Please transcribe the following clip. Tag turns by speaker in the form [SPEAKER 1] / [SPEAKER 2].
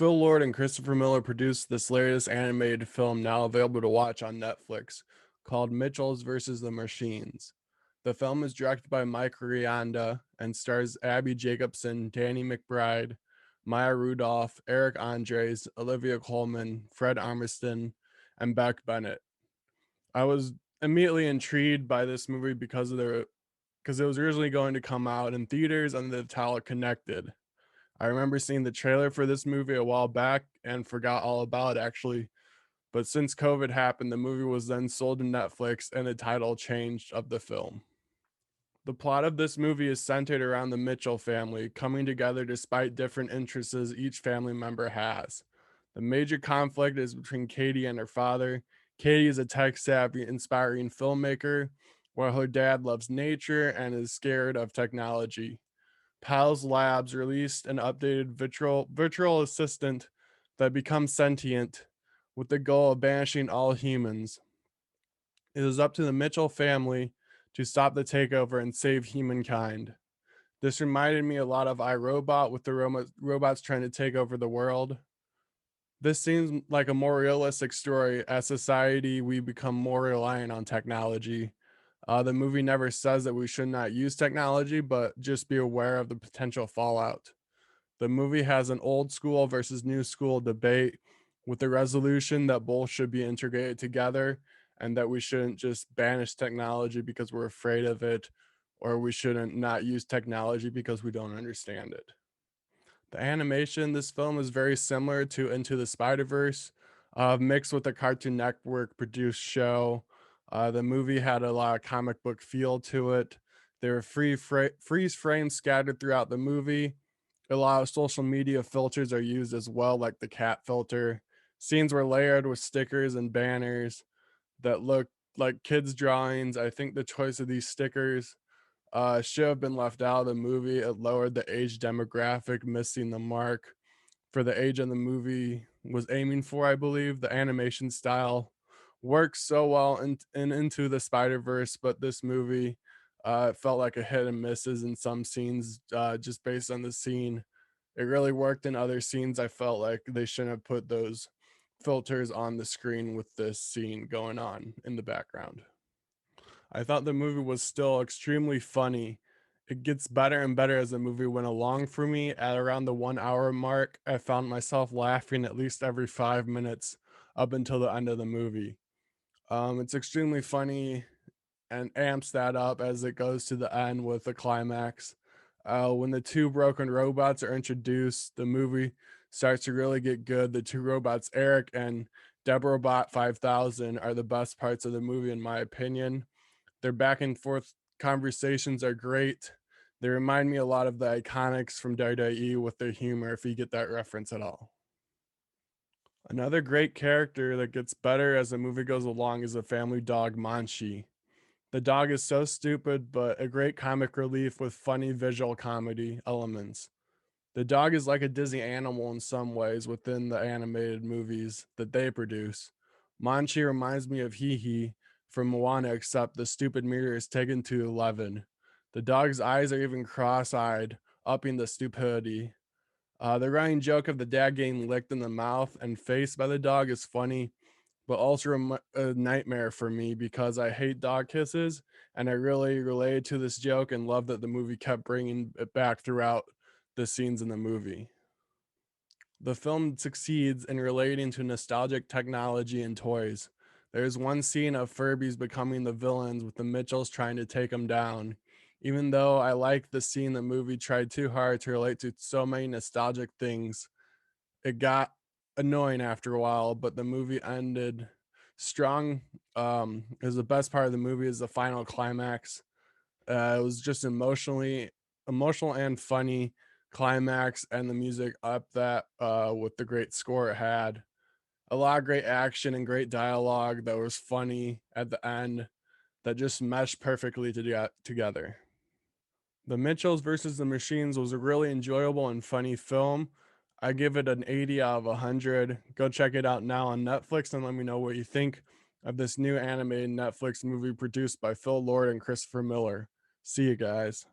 [SPEAKER 1] Phil Lord and Christopher Miller produced this latest animated film now available to watch on Netflix called Mitchells versus the Machines. The film is directed by Mike Rianda and stars Abbi Jacobson, Danny McBride, Maya Rudolph, Eric Andres, Olivia Coleman, Fred Armisen, and Beck Bennett. I was immediately intrigued by this movie because it was originally going to come out in theaters and the title connected. I remember seeing the trailer for this movie a while back and forgot all about it actually. But since COVID happened, the movie was then sold to Netflix and the title changed of the film. The plot of this movie is centered around the Mitchell family coming together despite different interests each family member has. The major conflict is between Katie and her father. Katie is a tech savvy, inspiring filmmaker, while her dad loves nature and is scared of technology. PALS Labs released an updated virtual assistant that becomes sentient with the goal of banishing all humans. It is up to the Mitchell family to stop the takeover and save humankind. This reminded me a lot of iRobot with the robots trying to take over the world. This seems like a more realistic story. As society, we become more reliant on technology. The movie never says that we should not use technology, but just be aware of the potential fallout. The movie has an old school versus new school debate with the resolution that both should be integrated together and that we shouldn't just banish technology because we're afraid of it, or we shouldn't not use technology because we don't understand it. The animation in this film is very similar to Into the Spider-Verse, mixed with a Cartoon Network produced show. The movie had a lot of comic book feel to it. There were freeze frames scattered throughout the movie. A lot of social media filters are used as well, like the cat filter. Scenes were layered with stickers and banners that look like kids' drawings. I think the choice of these stickers should have been left out of the movie. It lowered the age demographic, missing the mark for the age of the movie was aiming for, I believe. The animation style works so well in Into the Spider-Verse, but this movie felt like a hit and misses in some scenes just based on the scene. It really worked in other scenes. I felt like they shouldn't have put those filters on the screen with this scene going on in the background. I thought the movie was still extremely funny. It gets better and better as the movie went along for me. At around the 1 hour mark, I found myself laughing at least every 5 minutes up until the end of the movie. It's extremely funny and amps that up as it goes to the end with the climax. When the two broken robots are introduced, the movie starts to really get good. The two robots, Eric and Deborah Bot 5000, are the best parts of the movie, in my opinion. Their back and forth conversations are great. They remind me a lot of the Iconics from WWE with their humor, if you get that reference at all. Another great character that gets better as the movie goes along is the family dog Manchi. The dog is so stupid, but a great comic relief with funny visual comedy elements. The dog is like a Disney animal in some ways within the animated movies that they produce. Manchi reminds me of Hee Hee from Moana, except the stupid mirror is taken to 11. The dog's eyes are even cross eyed, upping the stupidity. The running joke of the dad getting licked in the mouth and face by the dog is funny, but also a nightmare for me because I hate dog kisses, and I really related to this joke and love that the movie kept bringing it back throughout the scenes in the movie. The film succeeds in relating to nostalgic technology and toys. There's one scene of Furbies becoming the villains with the Mitchells trying to take them down. Even though I like the scene, the movie tried too hard to relate to so many nostalgic things. It got annoying after a while, but the movie ended strong. Is the best part of the movie is the final climax. It was just emotional and funny climax, and the music up that with the great score it had. A lot of great action and great dialogue that was funny at the end that just meshed perfectly together. The Mitchells versus the Machines was a really enjoyable and funny film. I give it an 80 out of 100. Go check it out now on Netflix and let me know what you think of this new animated Netflix movie produced by Phil Lord and Christopher Miller. See you guys.